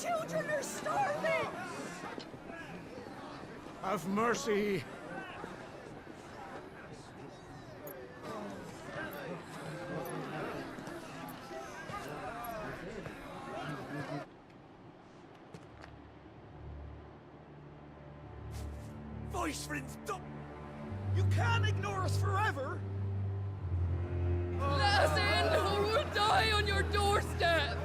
children are starving! Have mercy. Voice friends, don't... You can't ignore us forever! Let us in, or we'll die on your doorstep!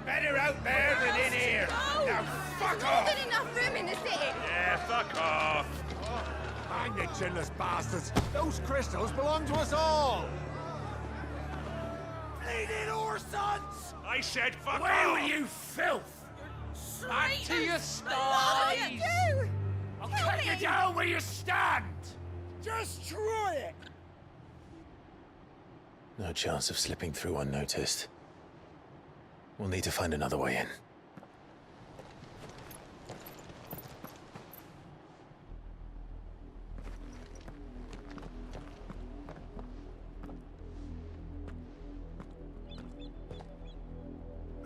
Better out there than in here. Now fuck More off. than enough room in the city! Yeah, fuck off. Hang the chinless bastards! Those crystals belong to us all! Bleeding Orsons! I said fuck Away off. with you, filth! Back to your What sties! do you do? I'll Kill cut you me. down where you stand! Just try it! No chance of slipping through unnoticed. We'll need to find another way in.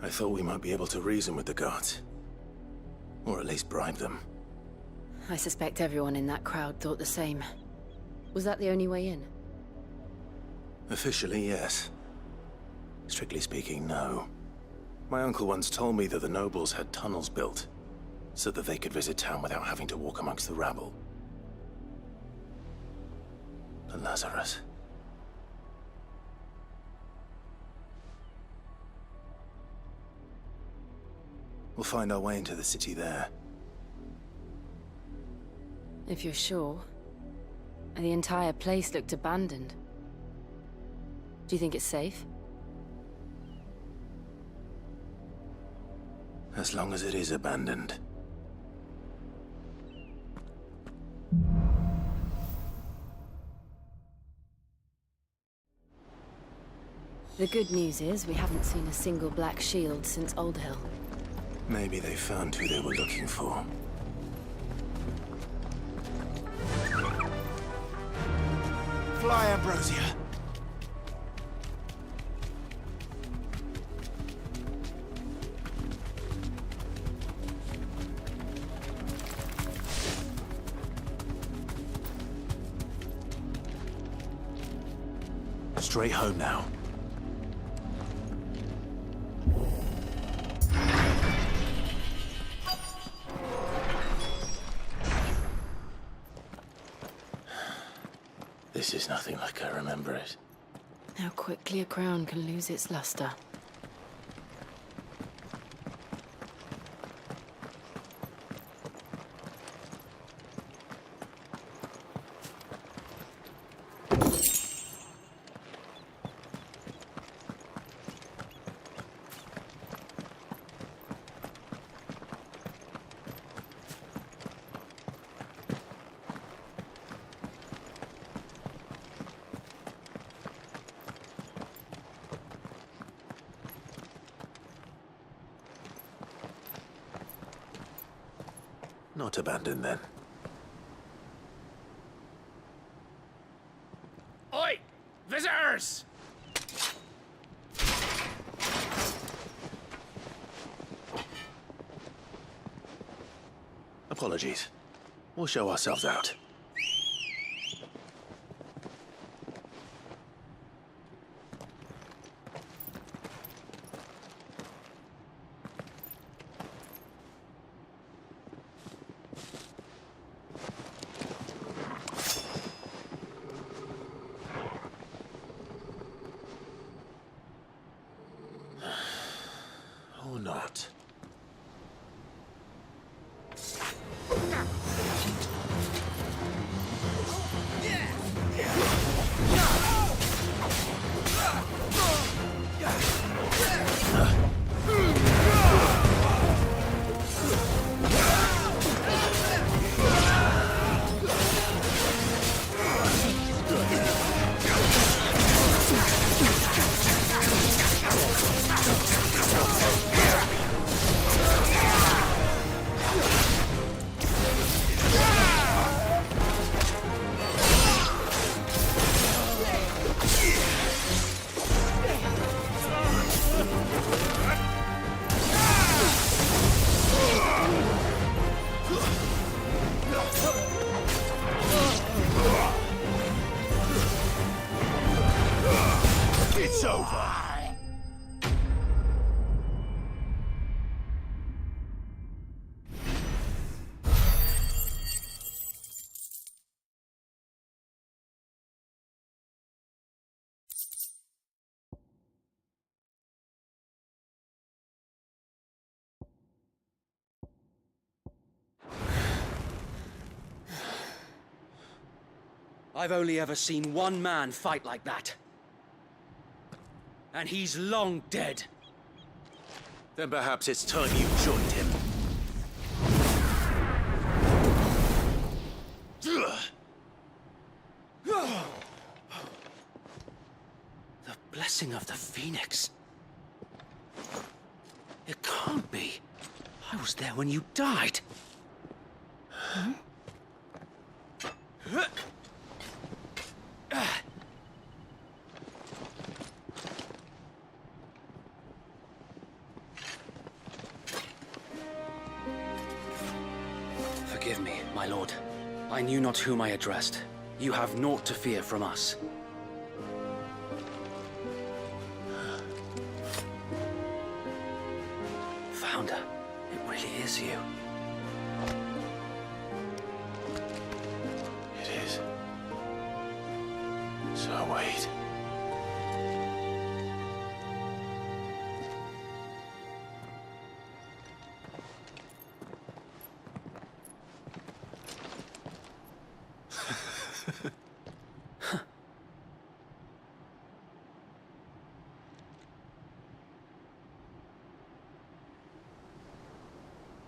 I thought we might be able to reason with the guards. Or at least bribe them. I suspect everyone in that crowd thought the same. Was that the only way in? Officially, yes. Strictly speaking, no. My uncle once told me that the nobles had tunnels built, so that they could visit town without having to walk amongst the rabble. But Lazarus... We'll find our way into the city there. If you're sure. The entire place looked abandoned. Do you think it's safe? As long as it is abandoned. The good news is we haven't seen a single black shield since Old Hill. Maybe they found who they were looking for. Fly, Ambrosia! Straight home now. This is nothing like I remember it. How quickly a crown can lose its luster. Not abandoned then. Oi! Visitors! Apologies. We'll show ourselves out. Or not. I've only ever seen one man fight like that. And he's long dead. Then perhaps it's time you joined him. The blessing of the Phoenix. It can't be. I was there when you died. Huh? Forgive me, my lord. I knew not whom I addressed. You have naught to fear from us. Founder, it really is you. It is. So wait.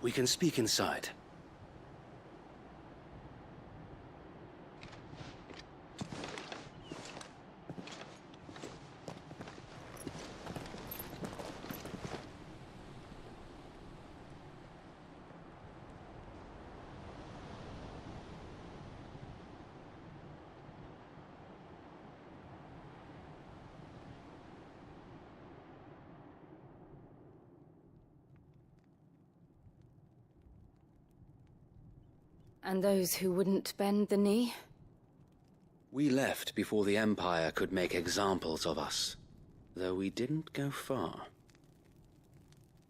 We can speak inside. And those who wouldn't bend the knee? We left before the Empire could make examples of us, though we didn't go far.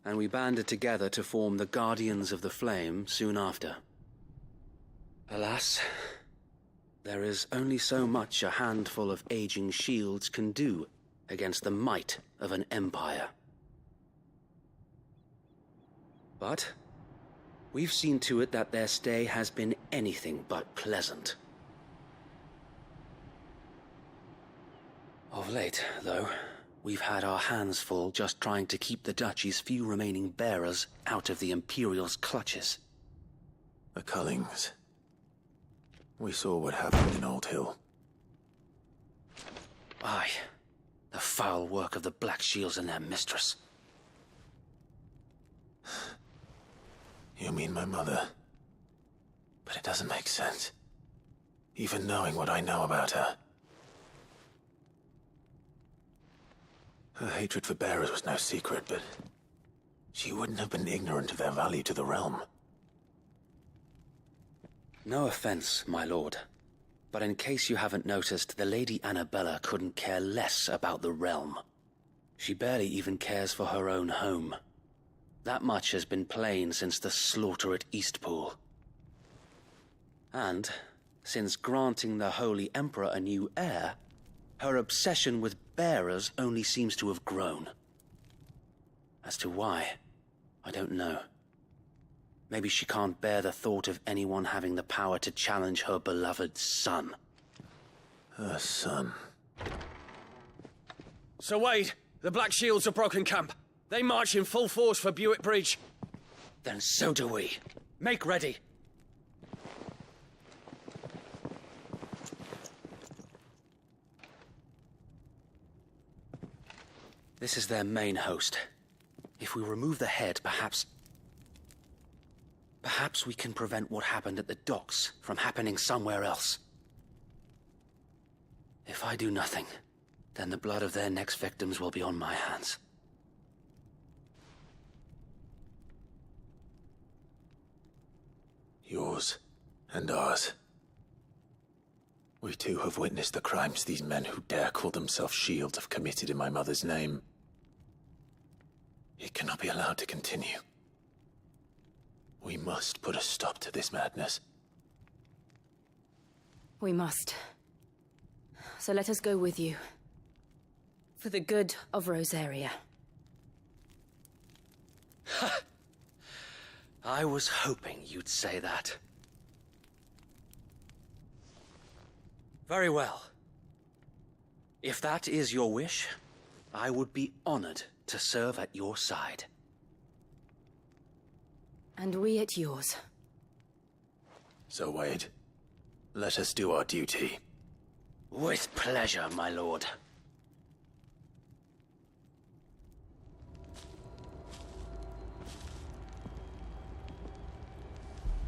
And we banded together to form the Guardians of the Flame soon after. Alas, there is only so much a handful of aging shields can do against the might of an empire. But we've seen to it that their stay has been anything but pleasant. Of late, though, we've had our hands full just trying to keep the Duchy's few remaining bearers out of the Imperial's clutches. The Cullings. We saw what happened in Old Hill. Aye, the foul work of the Black Shields and their mistress. You mean my mother? But it doesn't make sense. Even knowing what I know about her. Her hatred for bearers was no secret, but she wouldn't have been ignorant of their value to the realm. No offense, my lord, but in case you haven't noticed, the Lady Annabella couldn't care less about the realm. She barely even cares for her own home. That much has been plain since the slaughter at Eastpool. And, since granting the Holy Emperor a new heir, her obsession with bearers only seems to have grown. As to why, I don't know. Maybe she can't bear the thought of anyone having the power to challenge her beloved son. Her son. Sir Wade, the Black Shields have broken camp. They march in full force for Buick Bridge. Then so do we. Make ready. This is their main host. If we remove the head, perhaps we can prevent what happened at the docks from happening somewhere else. If I do nothing, then the blood of their next victims will be on my hands. Yours and ours. We too have witnessed the crimes these men who dare call themselves shields have committed in my mother's name. It cannot be allowed to continue. We must put a stop to this madness. We must. So let us go with you. For the good of Rosaria. I was hoping you'd say that. Very well. If that is your wish, I would be honored to serve at your side. And we at yours. So, Wade, let us do our duty. With pleasure, my lord.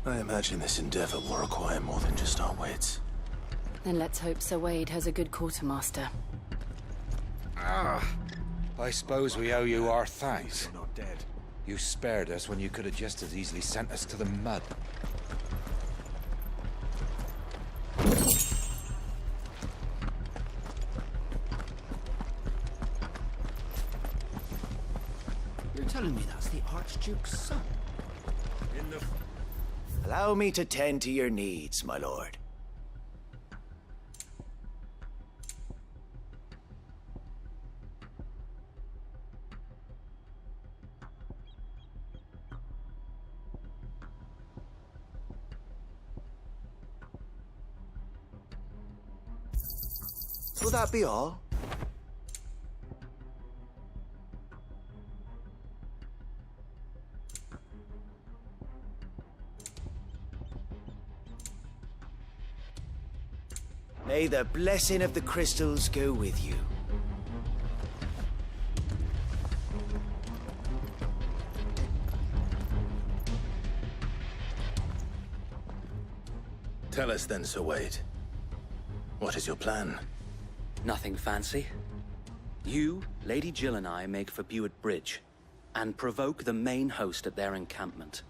I imagine this endeavor will require more than just our wits. Then let's hope Sir Wade has a good quartermaster. I suppose we owe you our thanks. You're not dead. You spared us when you could have just as easily sent us to the mud. You're telling me that's the Archduke's son? Allow me to tend to your needs, my lord. Will that be all? May the blessing of the crystals go with you. Tell us then, Sir Wade. What is your plan? Nothing fancy. You, Lady Jill and I make for Buett Bridge, and provoke the main host at their encampment.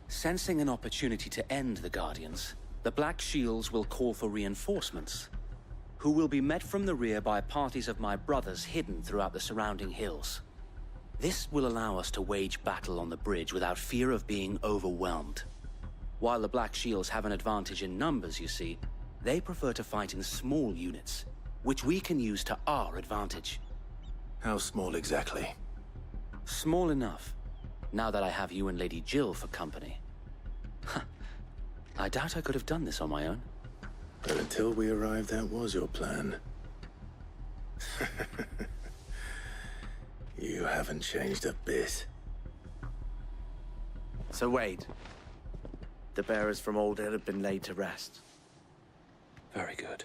Sensing an opportunity to end the Guardians, the Black Shields will call for reinforcements, who will be met from the rear by parties of my brothers hidden throughout the surrounding hills. This will allow us to wage battle on the bridge without fear of being overwhelmed. While the Black Shields have an advantage in numbers, you see, they prefer to fight in small units, which we can use to our advantage. How small exactly? Small enough, now that I have you and Lady Jill for company. I doubt I could have done this on my own. But until we arrived, that was your plan. You haven't changed a bit. Sir Wade, the bearers from Old Hill have been laid to rest. Very good.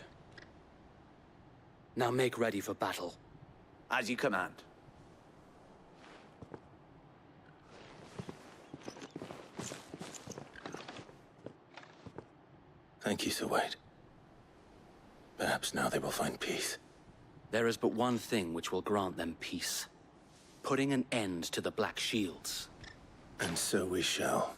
Now make ready for battle. As you command. Thank you, Sir Wade. Perhaps now they will find peace. There is but one thing which will grant them peace. Putting an end to the Black Shields. And so we shall.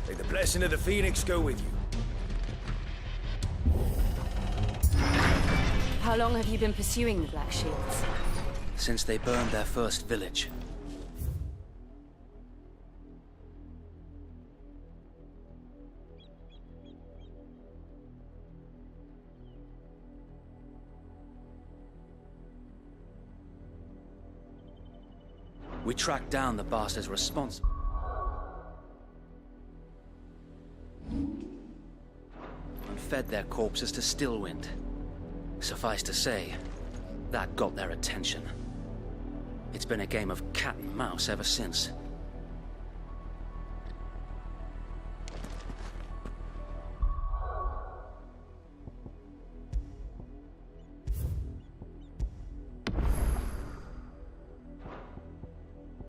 May the blessing of the Phoenix go with you. How long have you been pursuing the Black Shields? Since they burned their first village. We tracked down the bastards responsible. And fed their corpses to Stillwind. Suffice to say, that got their attention. It's been a game of cat and mouse ever since.